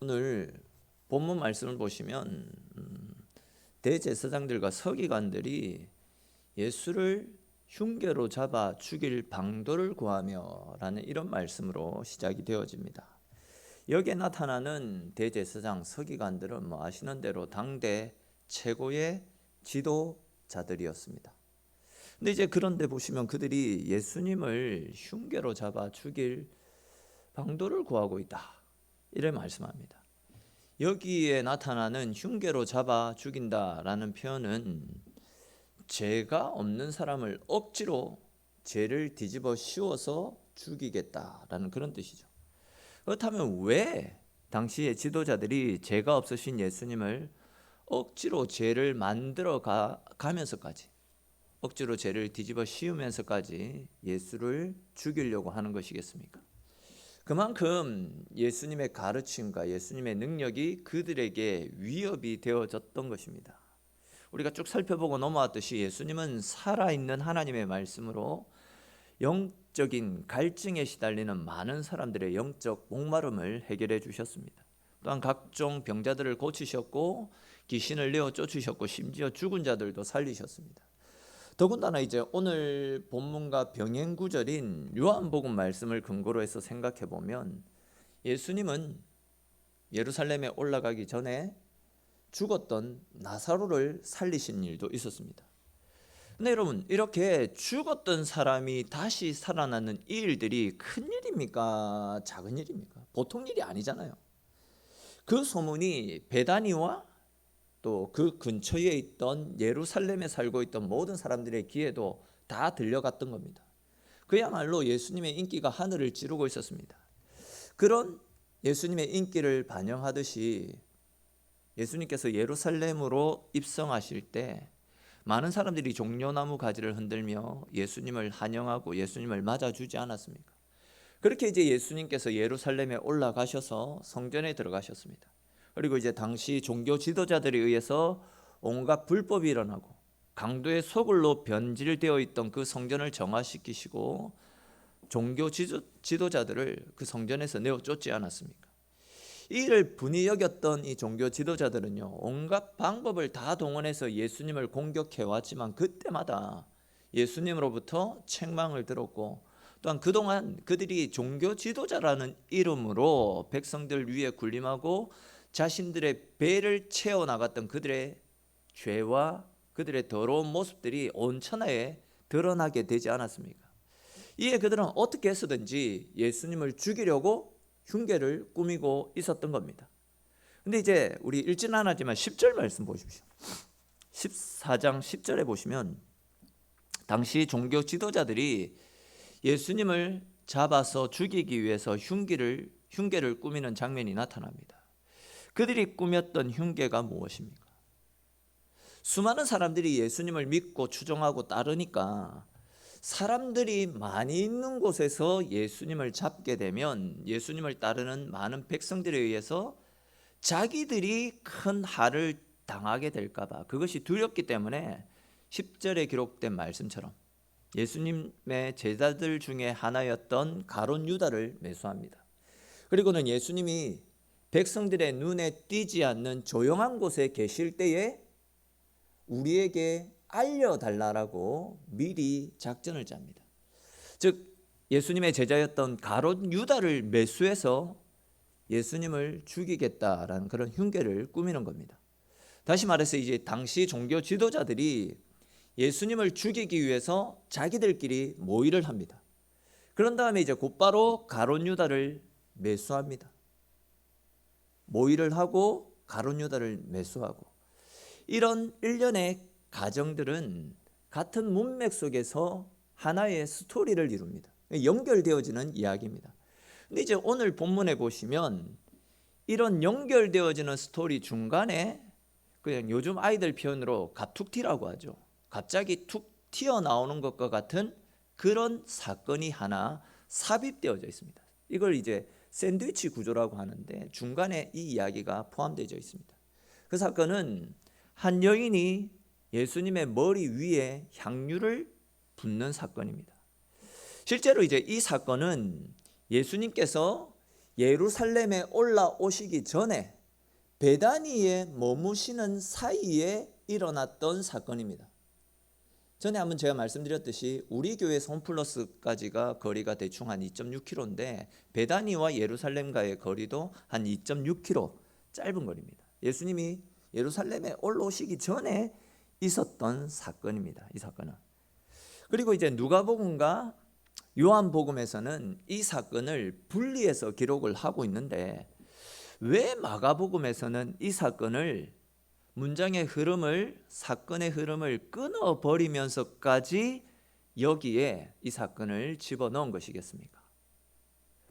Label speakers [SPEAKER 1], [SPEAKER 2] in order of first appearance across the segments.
[SPEAKER 1] 오늘 본문 말씀을 보시면 대제사장들과 서기관들이 예수를 흉계로 잡아 죽일 방도를 구하며 라는 이런 말씀으로 시작이 되어집니다. 여기에 나타나는 대제사장 서기관들은 아시는 대로 당대 최고의 지도자들이었습니다. 근데 이제 그런데 보시면 그들이 예수님을 흉계로 잡아 죽일 방도를 구하고 있다, 이래 말씀합니다. 여기에 나타나는 흉계로 잡아 죽인다라는 표현은 죄가 없는 사람을 억지로 죄를 뒤집어 씌워서 죽이겠다라는 그런 뜻이죠. 그렇다면 왜 당시의 지도자들이 죄가 없으신 예수님을 억지로 죄를 만들어 가면서까지, 억지로 죄를 뒤집어 씌우면서까지 예수를 죽이려고 하는 것이겠습니까? 그만큼 예수님의 가르침과 예수님의 능력이 그들에게 위협이 되어졌던 것입니다. 우리가 쭉 살펴보고 넘어왔듯이 예수님은 살아있는 하나님의 말씀으로 영적인 갈증에 시달리는 많은 사람들의 영적 목마름을 해결해 주셨습니다. 또한 각종 병자들을 고치셨고 귀신을 내어 쫓으셨고 심지어 죽은 자들도 살리셨습니다. 더군다나 이제 오늘 본문과 병행 구절인 요한복음 말씀을 근거로 해서 생각해 보면 예수님은 예루살렘에 올라가기 전에 죽었던 나사로를 살리신 일도 있었습니다. 근데 여러분, 이렇게 죽었던 사람이 다시 살아나는 이 일들이 큰 일입니까? 작은 일입니까? 보통 일이 아니잖아요. 그 소문이 베다니와 또 그 근처에 있던 예루살렘에 살고 있던 모든 사람들의 귀에도 다 들려갔던 겁니다. 그야말로 예수님의 인기가 하늘을 찌르고 있었습니다. 그런 예수님의 인기를 반영하듯이 예수님께서 예루살렘으로 입성하실 때 많은 사람들이 종려나무 가지를 흔들며 예수님을 환영하고 예수님을 맞아주지 않았습니까? 그렇게 이제 예수님께서 예루살렘에 올라가셔서 성전에 들어가셨습니다. 그리고 이제 당시 종교 지도자들에 의해서 온갖 불법이 일어나고 강도의 소굴로 변질되어 있던 그 성전을 정화시키시고 종교 지도자들을 그 성전에서 내어 쫓지 않았습니까? 이 일을 분이 여겼던 이 종교 지도자들은요, 온갖 방법을 다 동원해서 예수님을 공격해 왔지만 그때마다 예수님으로부터 책망을 들었고, 또한 그동안 그들이 종교 지도자라는 이름으로 백성들 위에 군림하고 자신들의 배를 채워나갔던 그들의 죄와 그들의 더러운 모습들이 온 천하에 드러나게 되지 않았습니까? 이에 그들은 어떻게 해서든지 예수님을 죽이려고 흉계를 꾸미고 있었던 겁니다. 근데 이제 우리 읽지는 않았지만 10절 말씀 보십시오. 14장 10절에 보시면 당시 종교 지도자들이 예수님을 잡아서 죽이기 위해서 흉계를 꾸미는 장면이 나타납니다. 그들이 꾸몄던 흉계가 무엇입니까? 수많은 사람들이 예수님을 믿고 추종하고 따르니까 사람들이 많이 있는 곳에서 예수님을 잡게 되면 예수님을 따르는 많은 백성들에 의해서 자기들이 큰 har을 당하게 될까 봐, 그것이 두렵기 때문에 10절에 기록된 말씀처럼 예수님의 제자들 중에 하나였던 가룟 유다를 매수합니다. 그리고는 예수님이 백성들의 눈에 띄지 않는 조용한 곳에 계실 때에 우리에게 알려달라고 미리 작전을 짭니다. 즉 예수님의 제자였던 가룟 유다를 매수해서 예수님을 죽이겠다라는 그런 흉계를 꾸미는 겁니다. 다시 말해서 이제 당시 종교 지도자들이 예수님을 죽이기 위해서 자기들끼리 모의를 합니다. 그런 다음에 이제 곧바로 가룟 유다를 매수합니다. 모의를 하고 가룟 유다를 매수하고, 이런 일련의 가정들은 같은 문맥 속에서 하나의 스토리를 이룹니다. 연결되어지는 이야기입니다. 근데 이제 오늘 본문에 보시면 이런 연결되어지는 스토리 중간에 그냥 요즘 아이들 표현으로 갑툭튀라고 하죠. 갑자기 툭 튀어나오는 것과 같은 그런 사건이 하나 삽입되어져 있습니다. 이걸 이제 샌드위치 구조라고 하는데 중간에 이 이야기가 포함되어 있습니다. 그 사건은 한 여인이 예수님의 머리 위에 향유를 붓는 사건입니다. 실제로 이제 이 사건은 예수님께서 예루살렘에 올라오시기 전에 베다니에 머무시는 사이에 일어났던 사건입니다. 전에 한번 제가 말씀드렸듯이 우리 교회에서 홈플러스까지가 거리가 대충 한 2.6km인데 베다니와 예루살렘과의 거리도 한 2.6km 짧은 거리입니다. 예수님이 예루살렘에 올라오시기 전에 있었던 사건입니다. 이 사건은. 그리고 이제 누가복음과 요한복음에서는 이 사건을 분리해서 기록을 하고 있는데 왜 마가복음에서는 이 사건을 문장의 흐름을 사건의 흐름을 끊어버리면서까지 여기에 이 사건을 집어넣은 것이겠습니까?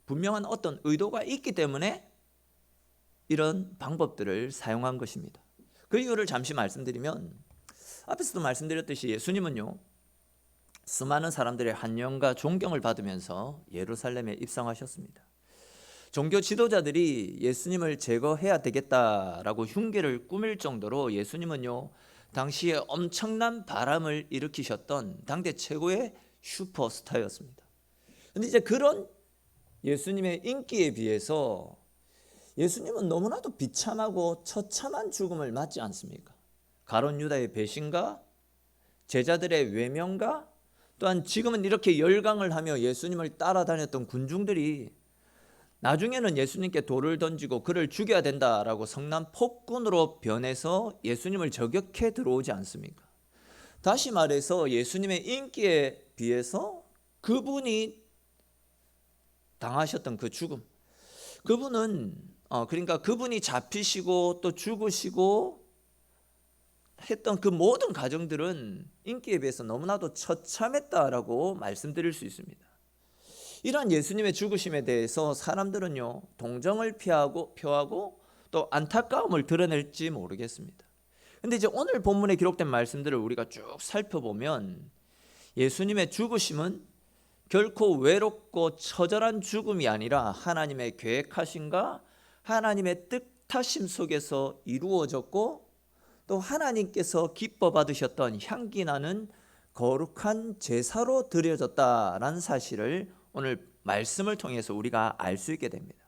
[SPEAKER 1] 분명한 어떤 의도가 있기 때문에 이런 방법들을 사용한 것입니다. 그 이유를 잠시 말씀드리면 앞에서도 말씀드렸듯이 예수님은요 수많은 사람들의 환영과 존경을 받으면서 예루살렘에 입성하셨습니다. 종교 지도자들이 예수님을 제거해야 되겠다라고 흉계를 꾸밀 정도로 예수님은요 당시에 엄청난 바람을 일으키셨던 당대 최고의 슈퍼스타였습니다. 그런데 이제 그런 예수님의 인기에 비해서 예수님은 너무나도 비참하고 처참한 죽음을 맞지 않습니까? 가룟 유다의 배신과 제자들의 외면과 또한 지금은 이렇게 열강을 하며 예수님을 따라다녔던 군중들이 나중에는 예수님께 돌을 던지고 그를 죽여야 된다라고 성난 폭군으로 변해서 예수님을 저격해 들어오지 않습니까? 다시 말해서 예수님의 인기에 비해서 그분이 당하셨던 그 죽음, 그러니까 그분이 잡히시고 또 죽으시고 했던 그 모든 과정들은 인기에 비해서 너무나도 처참했다라고 말씀드릴 수 있습니다. 이러한 예수님의 죽으심에 대해서 사람들은요 동정을 표하고 또 안타까움을 드러낼지 모르겠습니다. 근데 이제 오늘 본문에 기록된 말씀들을 우리가 쭉 살펴보면 예수님의 죽으심은 결코 외롭고 처절한 죽음이 아니라 하나님의 계획하심과 하나님의 뜻하심 속에서 이루어졌고 또 하나님께서 기뻐 받으셨던 향기 나는 거룩한 제사로 드려졌다라는 사실을 오늘 말씀을 통해서 우리가 알 수 있게 됩니다.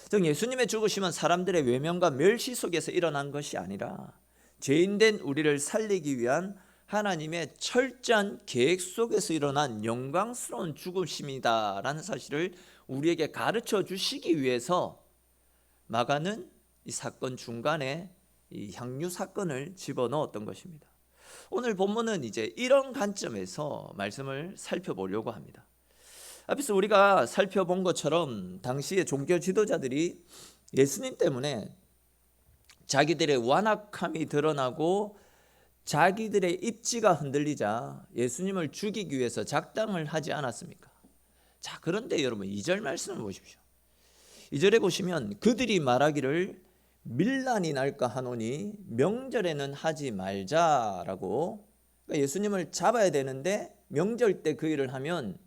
[SPEAKER 1] 즉 예수님의 죽으심은 사람들의 외면과 멸시 속에서 일어난 것이 아니라 죄인된 우리를 살리기 위한 하나님의 철저한 계획 속에서 일어난 영광스러운 죽으심이다라는 사실을 우리에게 가르쳐 주시기 위해서 마가는 이 사건 중간에 이 향유 사건을 집어넣었던 것입니다. 오늘 본문은 이제 이런 관점에서 말씀을 살펴보려고 합니다. 앞에서 우리가 살펴본 것처럼 당시의 종교 지도자들이 예수님 때문에 자기들의 완악함이 드러나고 자기들의 입지가 흔들리자 예수님을 죽이기 위해서 작당을 하지 않았습니까? 자, 그런데 여러분 2절 말씀을 보십시오. 2절에 보시면 그들이 말하기를 밀란이 날까 하노니 명절에는 하지 말자라고, 그러니까 예수님을 잡아야 되는데 명절 때 그 일을 하면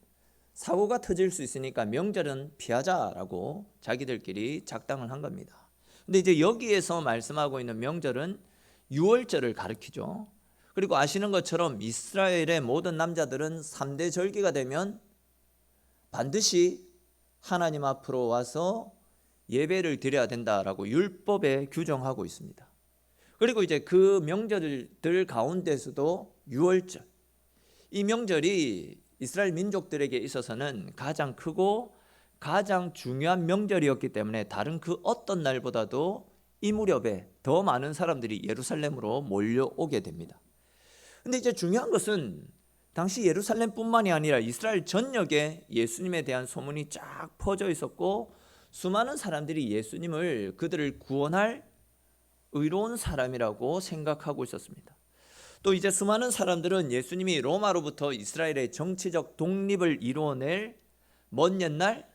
[SPEAKER 1] 사고가 터질 수 있으니까 명절은 피하자라고 자기들끼리 작당을 한 겁니다. 근데 이제 여기에서 말씀하고 있는 명절은 유월절을 가리키죠. 그리고 아시는 것처럼 이스라엘의 모든 남자들은 3대 절기가 되면 반드시 하나님 앞으로 와서 예배를 드려야 된다라고 율법에 규정하고 있습니다. 그리고 이제 그 명절들 가운데서도 유월절, 이 명절이 이스라엘 민족들에게 있어서는 가장 크고 가장 중요한 명절이었기 때문에 다른 그 어떤 날보다도 이 무렵에 더 많은 사람들이 예루살렘으로 몰려오게 됩니다. 근데 이제 중요한 것은 당시 예루살렘뿐만이 아니라 이스라엘 전역에 예수님에 대한 소문이 쫙 퍼져 있었고 수많은 사람들이 예수님을 그들을 구원할 의로운 사람이라고 생각하고 있었습니다. 또 이제 수많은 사람들은 예수님이 로마로부터 이스라엘의 정치적 독립을 이루어낼 먼 옛날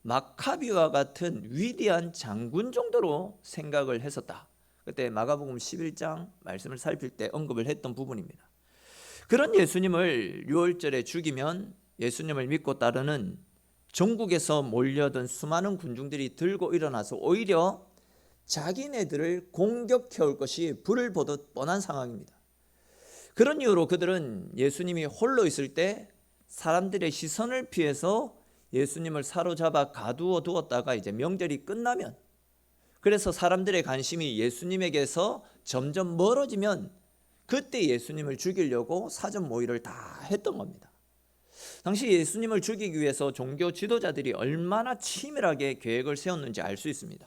[SPEAKER 1] 마카비와 같은 위대한 장군 정도로 생각을 했었다. 그때 마가복음 11장 말씀을 살필 때 언급을 했던 부분입니다. 그런 예수님을 유월절에 죽이면 예수님을 믿고 따르는 전국에서 몰려든 수많은 군중들이 들고 일어나서 오히려 자기네들을 공격해 올 것이 불을 보듯 뻔한 상황입니다. 그런 이유로 그들은 예수님이 홀로 있을 때 사람들의 시선을 피해서 예수님을 사로잡아 가두어 두었다가 이제 명절이 끝나면, 그래서 사람들의 관심이 예수님에게서 점점 멀어지면 그때 예수님을 죽이려고 사전 모의를 다 했던 겁니다. 당시 예수님을 죽이기 위해서 종교 지도자들이 얼마나 치밀하게 계획을 세웠는지 알 수 있습니다.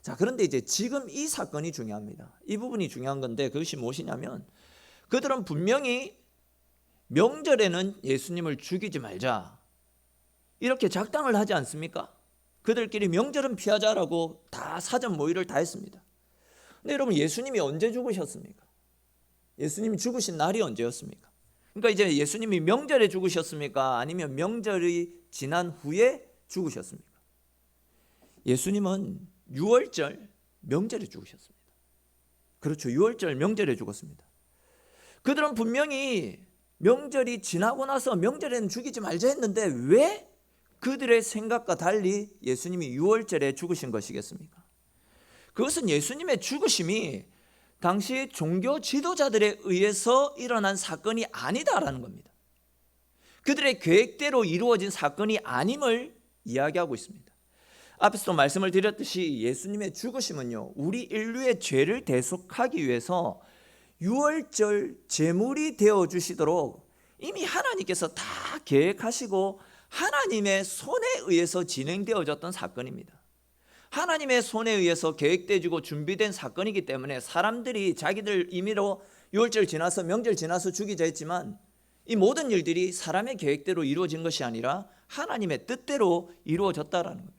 [SPEAKER 1] 자, 그런데 이제 지금 이 사건이 중요합니다. 이 부분이 중요한 건데, 그것이 무엇이냐면 그들은 분명히 명절에는 예수님을 죽이지 말자 이렇게 작당을 하지 않습니까? 그들끼리 명절은 피하자라고 다 사전 모의를 다 했습니다. 근데 여러분, 예수님이 언제 죽으셨습니까? 예수님이 죽으신 날이 언제였습니까? 그러니까 이제 예수님이 명절에 죽으셨습니까? 아니면 명절이 지난 후에 죽으셨습니까? 예수님은 6월절 명절에 죽으셨습니다. 그렇죠. 6월절 명절에 죽었습니다. 그들은 분명히 명절이 지나고 나서 명절에는 죽이지 말자 했는데 왜 그들의 생각과 달리 예수님이 6월절에 죽으신 것이겠습니까? 그것은 예수님의 죽으심이 당시 종교 지도자들에 의해서 일어난 사건이 아니다라는 겁니다. 그들의 계획대로 이루어진 사건이 아님을 이야기하고 있습니다. 앞에서도 말씀을 드렸듯이 예수님의 죽으심은요, 우리 인류의 죄를 대속하기 위해서 6월절 제물이 되어주시도록 이미 하나님께서 다 계획하시고 하나님의 손에 의해서 진행되어졌던 사건입니다. 하나님의 손에 의해서 계획되어지고 준비된 사건이기 때문에 사람들이 자기들 임의로 6월절 지나서 명절 지나서 죽이자 했지만 이 모든 일들이 사람의 계획대로 이루어진 것이 아니라 하나님의 뜻대로 이루어졌다라는 겁니다.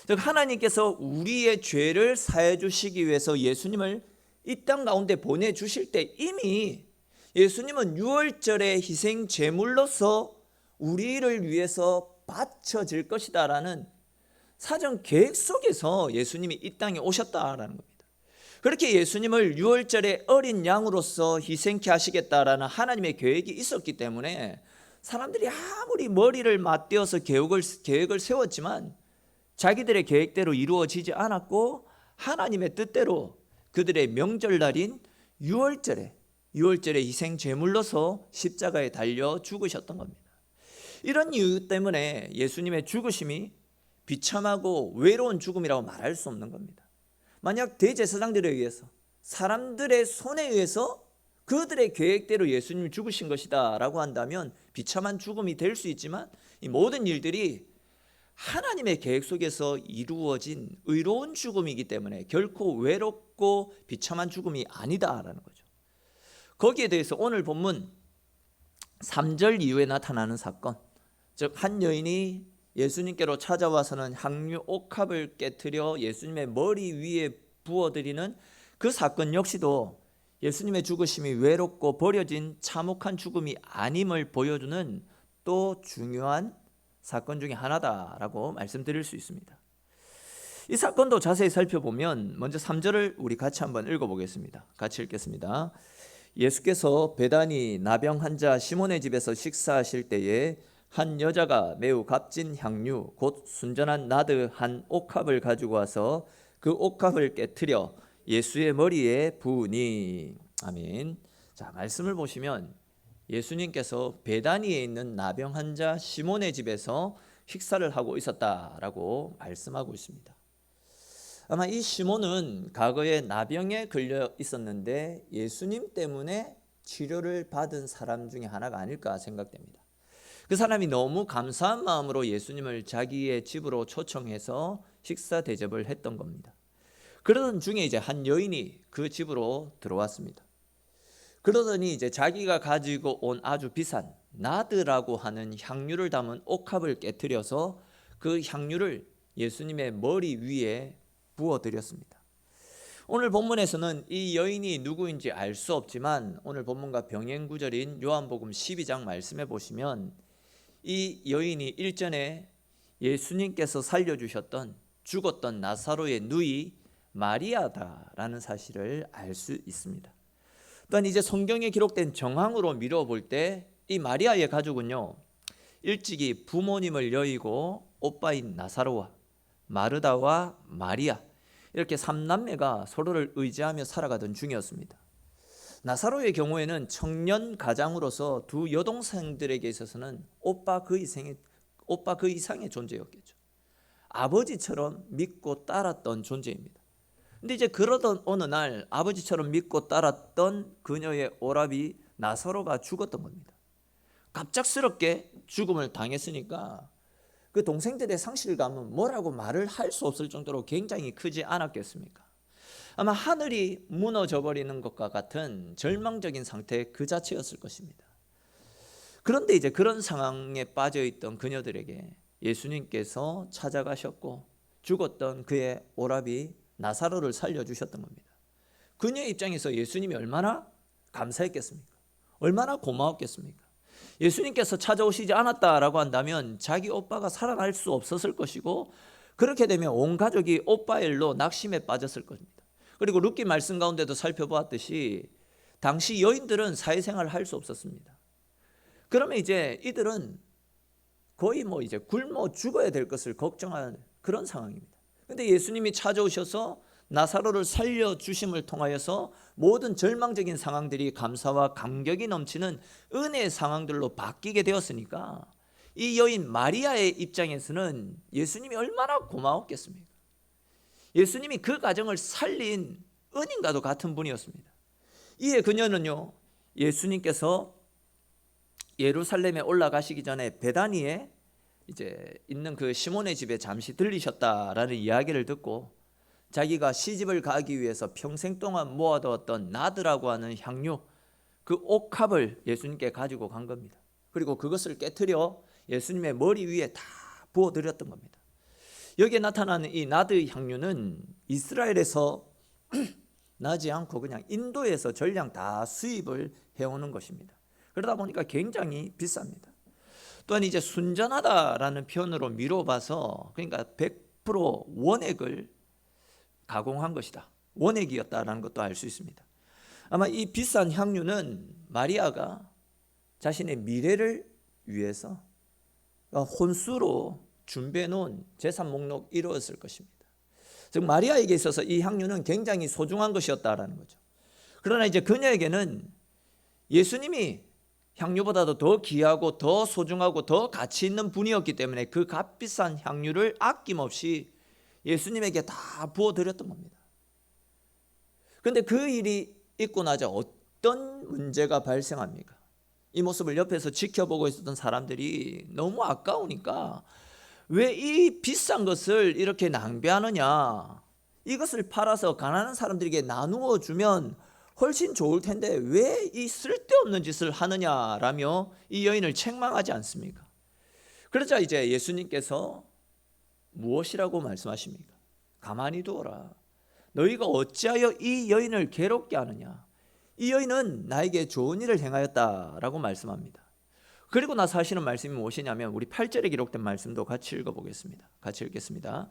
[SPEAKER 1] 즉 하나님께서 우리의 죄를 사해 주시기 위해서 예수님을 이 땅 가운데 보내주실 때 이미 예수님은 6월절의 희생 제물로서 우리를 위해서 바쳐질 것이다 라는 사전 계획 속에서 예수님이 이 땅에 오셨다라는 겁니다. 그렇게 예수님을 6월절의 어린 양으로서 희생케 하시겠다라는 하나님의 계획이 있었기 때문에 사람들이 아무리 머리를 맞대어서 계획을 세웠지만 자기들의 계획대로 이루어지지 않았고 하나님의 뜻대로 그들의 명절날인 6월절에 희생 제물로서 십자가에 달려 죽으셨던 겁니다. 이런 이유 때문에 예수님의 죽으심이 비참하고 외로운 죽음이라고 말할 수 없는 겁니다. 만약 대제사장들에 의해서 사람들의 손에 의해서 그들의 계획대로 예수님이 죽으신 것이다 라고 한다면 비참한 죽음이 될 수 있지만 이 모든 일들이 하나님의 계획 속에서 이루어진 의로운 죽음이기 때문에 결코 외롭고 비참한 죽음이 아니다라는 거죠. 거기에 대해서 오늘 본문 3절 이후에 나타나는 사건, 즉 한 여인이 예수님께로 찾아와서는 향유 옥합을 깨트려 예수님의 머리 위에 부어드리는 그 사건 역시도 예수님의 죽으심이 외롭고 버려진 참혹한 죽음이 아님을 보여주는 또 중요한 사건 중에 하나다라고 말씀드릴 수 있습니다. 이 사건도 자세히 살펴보면 먼저 3절을 우리 같이 한번 읽어보겠습니다. 같이 읽겠습니다. 예수께서 베다니 나병 환자 시몬의 집에서 식사하실 때에 한 여자가 매우 값진 향유 곧 순전한 나드 한 옥합을 가지고 와서 그 옥합을 깨트려 예수의 머리에 부으니. 아멘. 자, 말씀을 보시면 예수님께서 베다니에 있는 나병 환자 시몬의 집에서 식사를 하고 있었다라고 말씀하고 있습니다. 아마 이 시몬은 과거에 나병에 걸려 있었는데 예수님 때문에 치료를 받은 사람 중에 하나가 아닐까 생각됩니다. 그 사람이 너무 감사한 마음으로 예수님을 자기의 집으로 초청해서 식사 대접을 했던 겁니다. 그러던 중에 이제 한 여인이 그 집으로 들어왔습니다. 그러더니 이제 자기가 가지고 온 아주 비싼 나드라고 하는 향유를 담은 옥합을 깨트려서 그 향유를 예수님의 머리 위에 부어드렸습니다. 오늘 본문에서는 이 여인이 누구인지 알 수 없지만 오늘 본문과 병행 구절인 요한복음 12장 말씀해 보시면 이 여인이 일전에 예수님께서 살려주셨던 죽었던 나사로의 누이 마리아다라는 사실을 알 수 있습니다. 또한 이제 성경에 기록된 정황으로 미뤄볼 때 이 마리아의 가족은요, 일찍이 부모님을 여의고 오빠인 나사로와 마르다와 마리아 이렇게 3남매가 서로를 의지하며 살아가던 중이었습니다. 나사로의 경우에는 청년 가장으로서 두 여동생들에게 있어서는 오빠 그 이상의 오빠 그 이상의 존재였겠죠. 아버지처럼 믿고 따랐던 존재입니다. 근데 이제 그러던 어느 날 아버지처럼 믿고 따랐던 그녀의 오라비 나사로가 죽었던 겁니다. 갑작스럽게 죽음을 당했으니까 그 동생들의 상실감은 뭐라고 말을 할 수 없을 정도로 굉장히 크지 않았겠습니까? 아마 하늘이 무너져 버리는 것과 같은 절망적인 상태 그 자체였을 것입니다. 그런데 이제 그런 상황에 빠져 있던 그녀들에게 예수님께서 찾아가셨고 죽었던 그의 오라비 나사로를 살려주셨던 겁니다. 그녀의 입장에서 예수님이 얼마나 감사했겠습니까? 얼마나 고마웠겠습니까? 예수님께서 찾아오시지 않았다라고 한다면 자기 오빠가 살아날 수 없었을 것이고, 그렇게 되면 온 가족이 오빠 일로 낙심에 빠졌을 겁니다. 그리고 룻기 말씀 가운데도 살펴보았듯이 당시 여인들은 사회생활을 할 수 없었습니다. 그러면 이제 이들은 거의 이제 굶어 죽어야 될 것을 걱정하는 그런 상황입니다. 그런데 예수님이 찾아오셔서 나사로를 살려주심을 통하여서 모든 절망적인 상황들이 감사와 감격이 넘치는 은혜의 상황들로 바뀌게 되었으니까 이 여인 마리아의 입장에서는 예수님이 얼마나 고마웠겠습니까? 예수님이 그 가정을 살린 은인과도 같은 분이었습니다. 이에 그녀는요, 예수님께서 예루살렘에 올라가시기 전에 베다니에 이제 있는 그 시몬의 집에 잠시 들리셨다라는 이야기를 듣고 자기가 시집을 가기 위해서 평생 동안 모아두었던 나드라고 하는 향유, 그 옥합을 예수님께 가지고 간 겁니다. 그리고 그것을 깨트려 예수님의 머리 위에 다 부어드렸던 겁니다. 여기에 나타나는 이 나드 향유는 이스라엘에서 나지 않고 그냥 인도에서 전량 다 수입을 해오는 것입니다. 그러다 보니까 굉장히 비쌉니다. 또한 이제 순전하다라는 표현으로 미뤄봐서, 그러니까 100% 원액을 가공한 것이다, 원액이었다라는 것도 알 수 있습니다. 아마 이 비싼 향유는 마리아가 자신의 미래를 위해서 혼수로 준비해 놓은 재산 목록 1호였을 것입니다. 즉 마리아에게 있어서 이 향유는 굉장히 소중한 것이었다라는 거죠. 그러나 이제 그녀에게는 예수님이 향유보다도 더 귀하고 더 소중하고 더 가치 있는 분이었기 때문에 그 값비싼 향유를 아낌없이 예수님에게 다 부어드렸던 겁니다. 그런데 그 일이 있고 나자 어떤 문제가 발생합니까? 이 모습을 옆에서 지켜보고 있었던 사람들이 너무 아까우니까 왜 이 비싼 것을 이렇게 낭비하느냐, 이것을 팔아서 가난한 사람들에게 나누어 주면 훨씬 좋을 텐데 왜 이 쓸데없는 짓을 하느냐라며 이 여인을 책망하지 않습니까? 그러자 이제 예수님께서 무엇이라고 말씀하십니까? 가만히 두어라. 너희가 어찌하여 이 여인을 괴롭게 하느냐? 이 여인은 나에게 좋은 일을 행하였다라고 말씀합니다. 그리고 나서 하시는 말씀이 무엇이냐면 우리 8절에 기록된 말씀도 같이 읽어보겠습니다. 같이 읽겠습니다.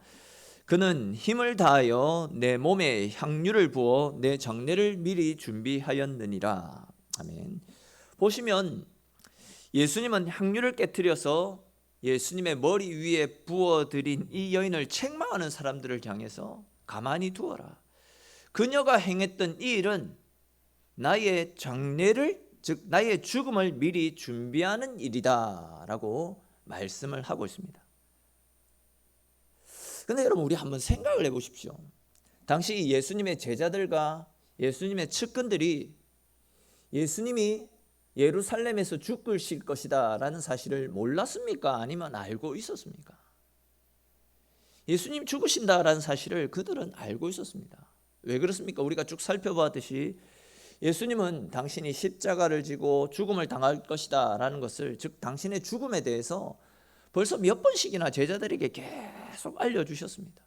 [SPEAKER 1] 그는 힘을 다하여 내 몸에 향유를 부어 내 장례를 미리 준비하였느니라. 아멘. 보시면 예수님은 향유를 깨트려서 예수님의 머리 위에 부어드린 이 여인을 책망하는 사람들을 향해서 가만히 두어라. 그녀가 행했던 이 일은 나의 장례를, 즉 나의 죽음을 미리 준비하는 일이다 라고 말씀을 하고 있습니다. 그런데 여러분, 우리 한번 생각을 해보십시오. 당시 예수님의 제자들과 예수님의 측근들이 예수님이 예루살렘에서 죽으실 것이다 라는 사실을 몰랐습니까? 아니면 알고 있었습니까? 예수님 죽으신다라는 사실을 그들은 알고 있었습니다. 왜 그렇습니까? 우리가 쭉 살펴봤듯이 예수님은 당신이 십자가를 지고 죽음을 당할 것이다 라는 것을, 즉 당신의 죽음에 대해서 벌써 몇 번씩이나 제자들에게 계속 알려주셨습니다.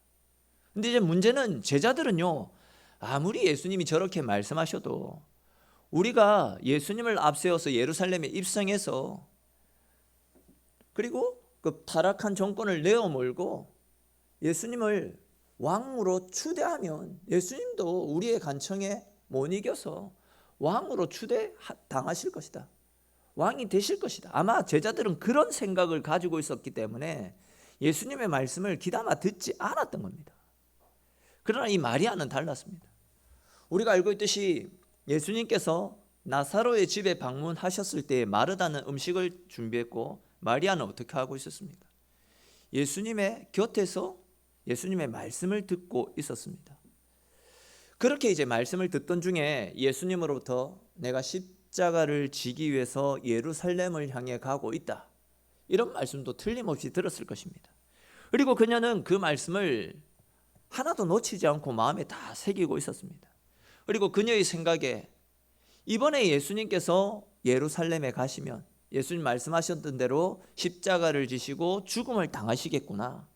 [SPEAKER 1] 근데 이제 문제는 제자들은요, 아무리 예수님이 저렇게 말씀하셔도 우리가 예수님을 앞세워서 예루살렘에 입성해서 그리고 그 타락한 정권을 내어몰고 예수님을 왕으로 추대하면 예수님도 우리의 간청에 못 이겨서 왕으로 추대당하실 것이다, 왕이 되실 것이다. 아마 제자들은 그런 생각을 가지고 있었기 때문에 예수님의 말씀을 귀담아 듣지 않았던 겁니다. 그러나 이 마리아는 달랐습니다. 우리가 알고 있듯이 예수님께서 나사로의 집에 방문하셨을 때 마르다는 음식을 준비했고 마리아는 어떻게 하고 있었습니까? 예수님의 곁에서 예수님의 말씀을 듣고 있었습니다. 그렇게 이제 말씀을 듣던 중에 예수님으로부터 내가 십자가를 지기 위해서 예루살렘을 향해 가고 있다, 이런 말씀도 틀림없이 들었을 것입니다. 그리고 그녀는 그 말씀을 하나도 놓치지 않고 마음에 다 새기고 있었습니다. 그리고 그녀의 생각에 이번에 예수님께서 예루살렘에 가시면 예수님 말씀하셨던 대로 십자가를 지시고 죽음을 당하시겠구나,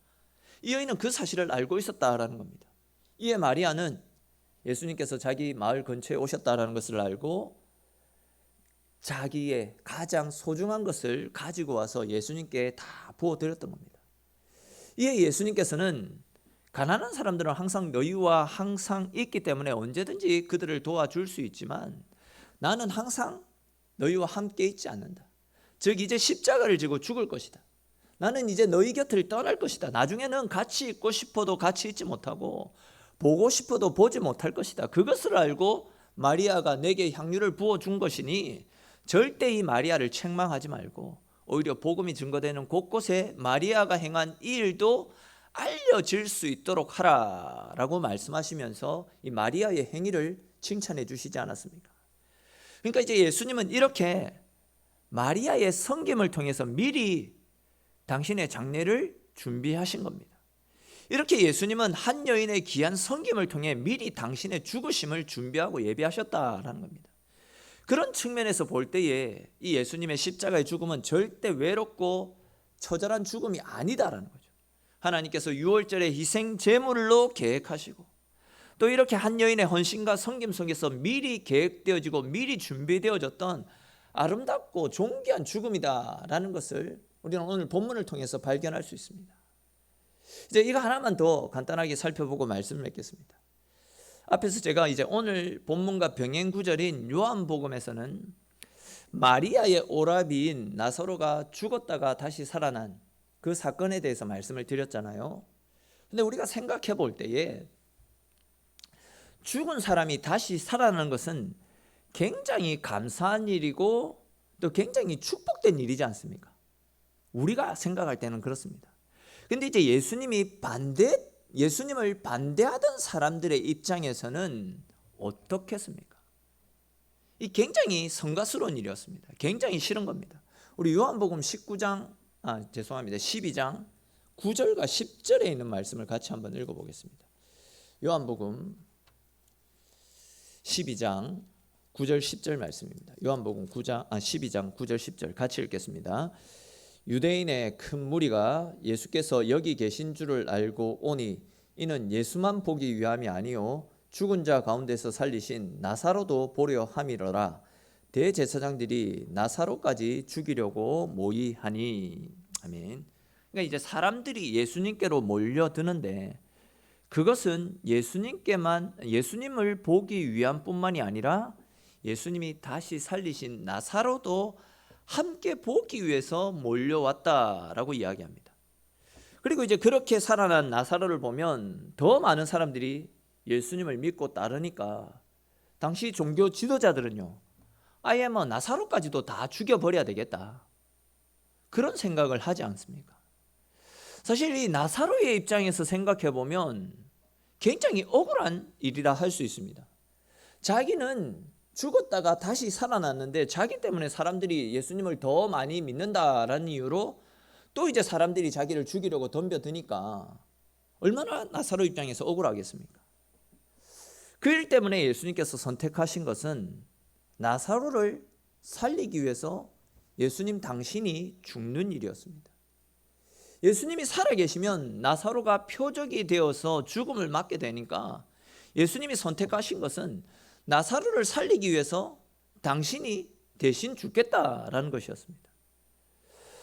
[SPEAKER 1] 이 여인은 그 사실을 알고 있었다라는 겁니다. 이에 마리아는 예수님께서 자기 마을 근처에 오셨다라는 것을 알고 자기의 가장 소중한 것을 가지고 와서 예수님께 다 부어드렸던 겁니다. 이에 예수님께서는 가난한 사람들은 항상 너희와 항상 있기 때문에 언제든지 그들을 도와줄 수 있지만 나는 항상 너희와 함께 있지 않는다. 즉 이제 십자가를 지고 죽을 것이다. 나는 이제 너희 곁을 떠날 것이다. 나중에는 같이 있고 싶어도 같이 있지 못하고 보고 싶어도 보지 못할 것이다. 그것을 알고 마리아가 내게 향유를 부어준 것이니 절대 이 마리아를 책망하지 말고 오히려 복음이 증거되는 곳곳에 마리아가 행한 이 일도 알려질 수 있도록 하라라고 말씀하시면서 이 마리아의 행위를 칭찬해 주시지 않았습니까? 그러니까 이제 예수님은 이렇게 마리아의 섬김을 통해서 미리 당신의 장례를 준비하신 겁니다. 이렇게 예수님은 한 여인의 귀한 섬김을 통해 미리 당신의 죽으심을 준비하고 예비하셨다라는 겁니다. 그런 측면에서 볼 때에 이 예수님의 십자가의 죽음은 절대 외롭고 처절한 죽음이 아니다라는 거죠. 하나님께서 유월절의 희생 제물로 계획하시고 또 이렇게 한 여인의 헌신과 섬김 속에서 미리 계획되어지고 미리 준비되어졌던 아름답고 존귀한 죽음이다라는 것을 우리는 오늘 본문을 통해서 발견할 수 있습니다. 이제 이거 하나만 더 간단하게 살펴보고 말씀을 맺겠습니다. 앞에서 제가 이제 오늘 본문과 병행 구절인 요한복음에서는 마리아의 오라비인 나사로가 죽었다가 다시 살아난 그 사건에 대해서 말씀을 드렸잖아요. 근데 우리가 생각해 볼 때에 죽은 사람이 다시 살아나는 것은 굉장히 감사한 일이고 또 굉장히 축복된 일이지 않습니까? 우리가 생각할 때는 그렇습니다. 근데 이제 예수님을 반대하던 사람들의 입장에서는 어떻겠습니까? 이 굉장히 성가스러운 일이었습니다. 굉장히 싫은 겁니다. 우리 요한복음 12장 9절과 10절에 있는 말씀을 같이 한번 읽어보겠습니다. 요한복음 12장 9절 10절 말씀입니다. 요한복음 12장 9절 10절 같이 읽겠습니다. 유대인의 큰 무리가 예수께서 여기 계신 줄을 알고 오니 이는 예수만 보기 위함이 아니요 죽은 자 가운데서 살리신 나사로도 보려 함이로라. 대제사장들이 나사로까지 죽이려고 모의하니. 아멘. 그러니까 이제 사람들이 예수님께로 몰려드는데 그것은 예수님을 보기 위함뿐만이 아니라 예수님이 다시 살리신 나사로도 함께 보기 위해서 몰려왔다라고 이야기합니다. 그리고 이제 그렇게 살아난 나사로를 보면 더 많은 사람들이 예수님을 믿고 따르니까 당시 종교 지도자들은요, 아예 나사로까지도 다 죽여버려야 되겠다, 그런 생각을 하지 않습니까? 사실 이 나사로의 입장에서 생각해 보면 굉장히 억울한 일이라 할 수 있습니다. 자기는 죽었다가 다시 살아났는데 자기 때문에 사람들이 예수님을 더 많이 믿는다라는 이유로 또 이제 사람들이 자기를 죽이려고 덤벼드니까 얼마나 나사로 입장에서 억울하겠습니까? 그 일 때문에 예수님께서 선택하신 것은 나사로를 살리기 위해서 예수님 당신이 죽는 일이었습니다. 예수님이 살아계시면 나사로가 표적이 되어서 죽음을 맞게 되니까 예수님이 선택하신 것은 나사로를 살리기 위해서 당신이 대신 죽겠다라는 것이었습니다.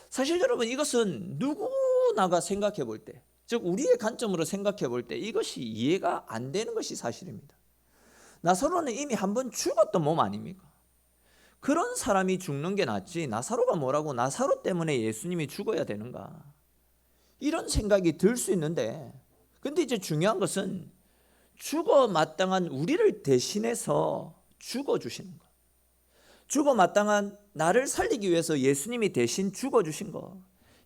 [SPEAKER 1] 사실 여러분, 이것은 누구나가 생각해 볼 때, 즉 우리의 관점으로 생각해 볼 때 이것이 이해가 안 되는 것이 사실입니다. 나사로는 이미 한번 죽었던 몸 아닙니까? 그런 사람이 죽는 게 낫지 나사로가 뭐라고 나사로 때문에 예수님이 죽어야 되는가, 이런 생각이 들 수 있는데, 근데 이제 중요한 것은 죽어 마땅한 우리를 대신해서 죽어주시는 것, 죽어 마땅한 나를 살리기 위해서 예수님이 대신 죽어주신 것,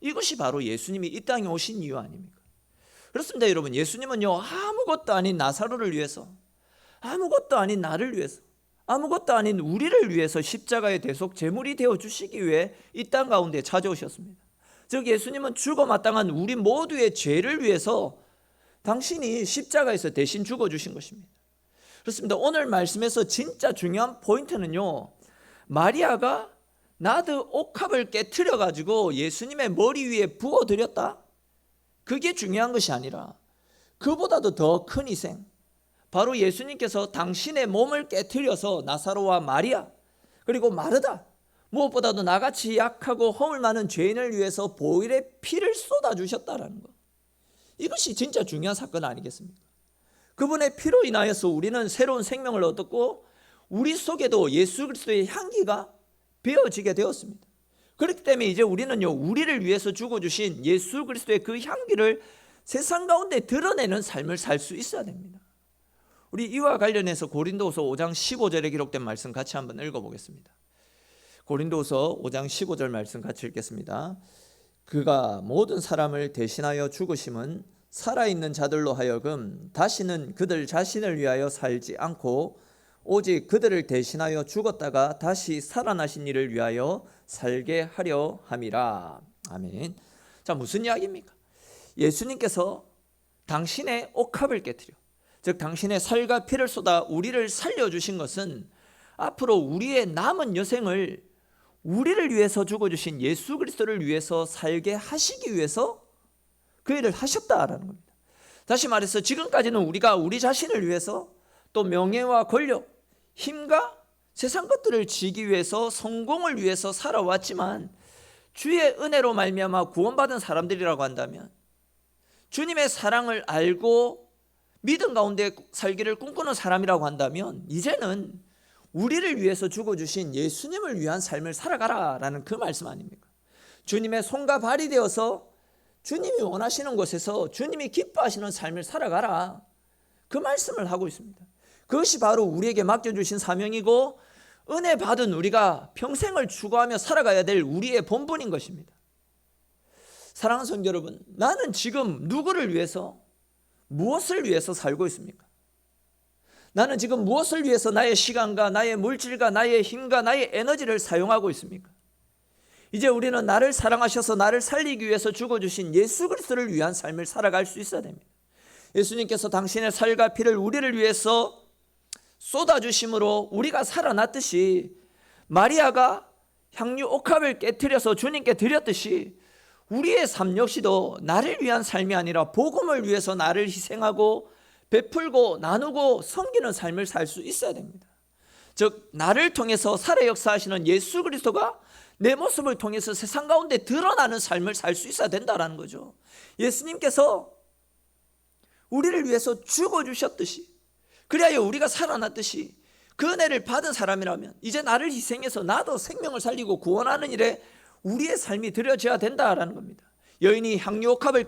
[SPEAKER 1] 이것이 바로 예수님이 이 땅에 오신 이유 아닙니까? 그렇습니다, 여러분. 예수님은요, 아무것도 아닌 나사로를 위해서, 아무것도 아닌 나를 위해서, 아무것도 아닌 우리를 위해서 십자가의 대속 제물이 되어 주시기 위해 이 땅 가운데 찾아오셨습니다. 즉 예수님은 죽어 마땅한 우리 모두의 죄를 위해서 당신이 십자가에서 대신 죽어주신 것입니다. 그렇습니다. 오늘 말씀에서 진짜 중요한 포인트는요, 마리아가 나드 옥합을 깨트려 가지고 예수님의 머리 위에 부어드렸다, 그게 중요한 것이 아니라 그보다도 더 큰 희생, 바로 예수님께서 당신의 몸을 깨트려서 나사로와 마리아 그리고 마르다, 무엇보다도 나같이 약하고 허물 많은 죄인을 위해서 보혈의 피를 쏟아주셨다라는 것, 이것이 진짜 중요한 사건 아니겠습니까? 그분의 피로 인하여서 우리는 새로운 생명을 얻었고 우리 속에도 예수 그리스도의 향기가 배어지게 되었습니다. 그렇기 때문에 이제 우리는요, 우리를 위해서 죽어주신 예수 그리스도의 그 향기를 세상 가운데 드러내는 삶을 살 수 있어야 됩니다. 우리 이와 관련해서 고린도후서 5장 15절에 기록된 말씀 같이 한번 읽어보겠습니다. 고린도후서 5장 15절 말씀 같이 읽겠습니다. 그가 모든 사람을 대신하여 죽으심은 살아있는 자들로 하여금 다시는 그들 자신을 위하여 살지 않고 오직 그들을 대신하여 죽었다가 다시 살아나신 이를 위하여 살게 하려 함이라. 아멘. 자, 무슨 이야기입니까? 예수님께서 당신의 옥합을 깨트려, 즉 당신의 살과 피를 쏟아 우리를 살려주신 것은 앞으로 우리의 남은 여생을 우리를 위해서 죽어주신 예수 그리스도를 위해서 살게 하시기 위해서 그 일을 하셨다라는 겁니다. 다시 말해서 지금까지는 우리가 우리 자신을 위해서 또 명예와 권력, 힘과 세상 것들을 지기 위해서 성공을 위해서 살아왔지만 주의 은혜로 말미암아 구원받은 사람들이라고 한다면, 주님의 사랑을 알고 믿음 가운데 살기를 꿈꾸는 사람이라고 한다면 이제는 우리를 위해서 죽어주신 예수님을 위한 삶을 살아가라라는 그 말씀 아닙니까? 주님의 손과 발이 되어서 주님이 원하시는 곳에서 주님이 기뻐하시는 삶을 살아가라, 그 말씀을 하고 있습니다. 그것이 바로 우리에게 맡겨주신 사명이고 은혜 받은 우리가 평생을 추구하며 살아가야 될 우리의 본분인 것입니다. 사랑하는 성도 여러분, 나는 지금 누구를 위해서, 무엇을 위해서 살고 있습니까? 나는 지금 무엇을 위해서 나의 시간과 나의 물질과 나의 힘과 나의 에너지를 사용하고 있습니까? 이제 우리는 나를 사랑하셔서 나를 살리기 위해서 죽어주신 예수 그리스도를 위한 삶을 살아갈 수 있어야 됩니다. 예수님께서 당신의 살과 피를 우리를 위해서 쏟아주심으로 우리가 살아났듯이, 마리아가 향유 옥합을 깨트려서 주님께 드렸듯이 우리의 삶 역시도 나를 위한 삶이 아니라 복음을 위해서 나를 희생하고 베풀고 나누고 섬기는 삶을 살 수 있어야 됩니다. 즉 나를 통해서 살아 역사하시는 예수 그리스도가 내 모습을 통해서 세상 가운데 드러나는 삶을 살 수 있어야 된다는 거죠. 예수님께서 우리를 위해서 죽어주셨듯이, 그리하여 우리가 살아났듯이 그 은혜를 받은 사람이라면 이제 나를 희생해서 나도 생명을 살리고 구원하는 일에 우리의 삶이 드려져야 된다라는 겁니다. 여인이 향유 옥합을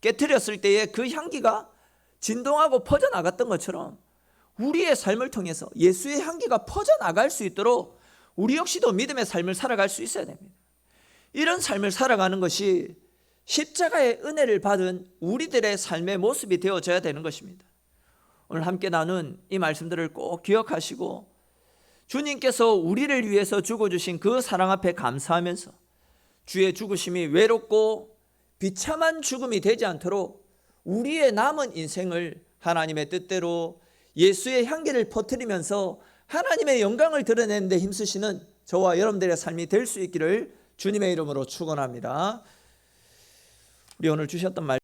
[SPEAKER 1] 깨트렸을 때에 그 향기가 진동하고 퍼져나갔던 것처럼 우리의 삶을 통해서 예수의 향기가 퍼져나갈 수 있도록 우리 역시도 믿음의 삶을 살아갈 수 있어야 됩니다. 이런 삶을 살아가는 것이 십자가의 은혜를 받은 우리들의 삶의 모습이 되어져야 되는 것입니다. 오늘 함께 나눈 이 말씀들을 꼭 기억하시고 주님께서 우리를 위해서 죽어주신 그 사랑 앞에 감사하면서 주의 죽으심이 외롭고 비참한 죽음이 되지 않도록 우리의 남은 인생을 하나님의 뜻대로 예수의 향기를 퍼뜨리면서 하나님의 영광을 드러내는 데 힘쓰시는 저와 여러분들의 삶이 될 수 있기를 주님의 이름으로 축원합니다. 우리 오늘 주셨던 말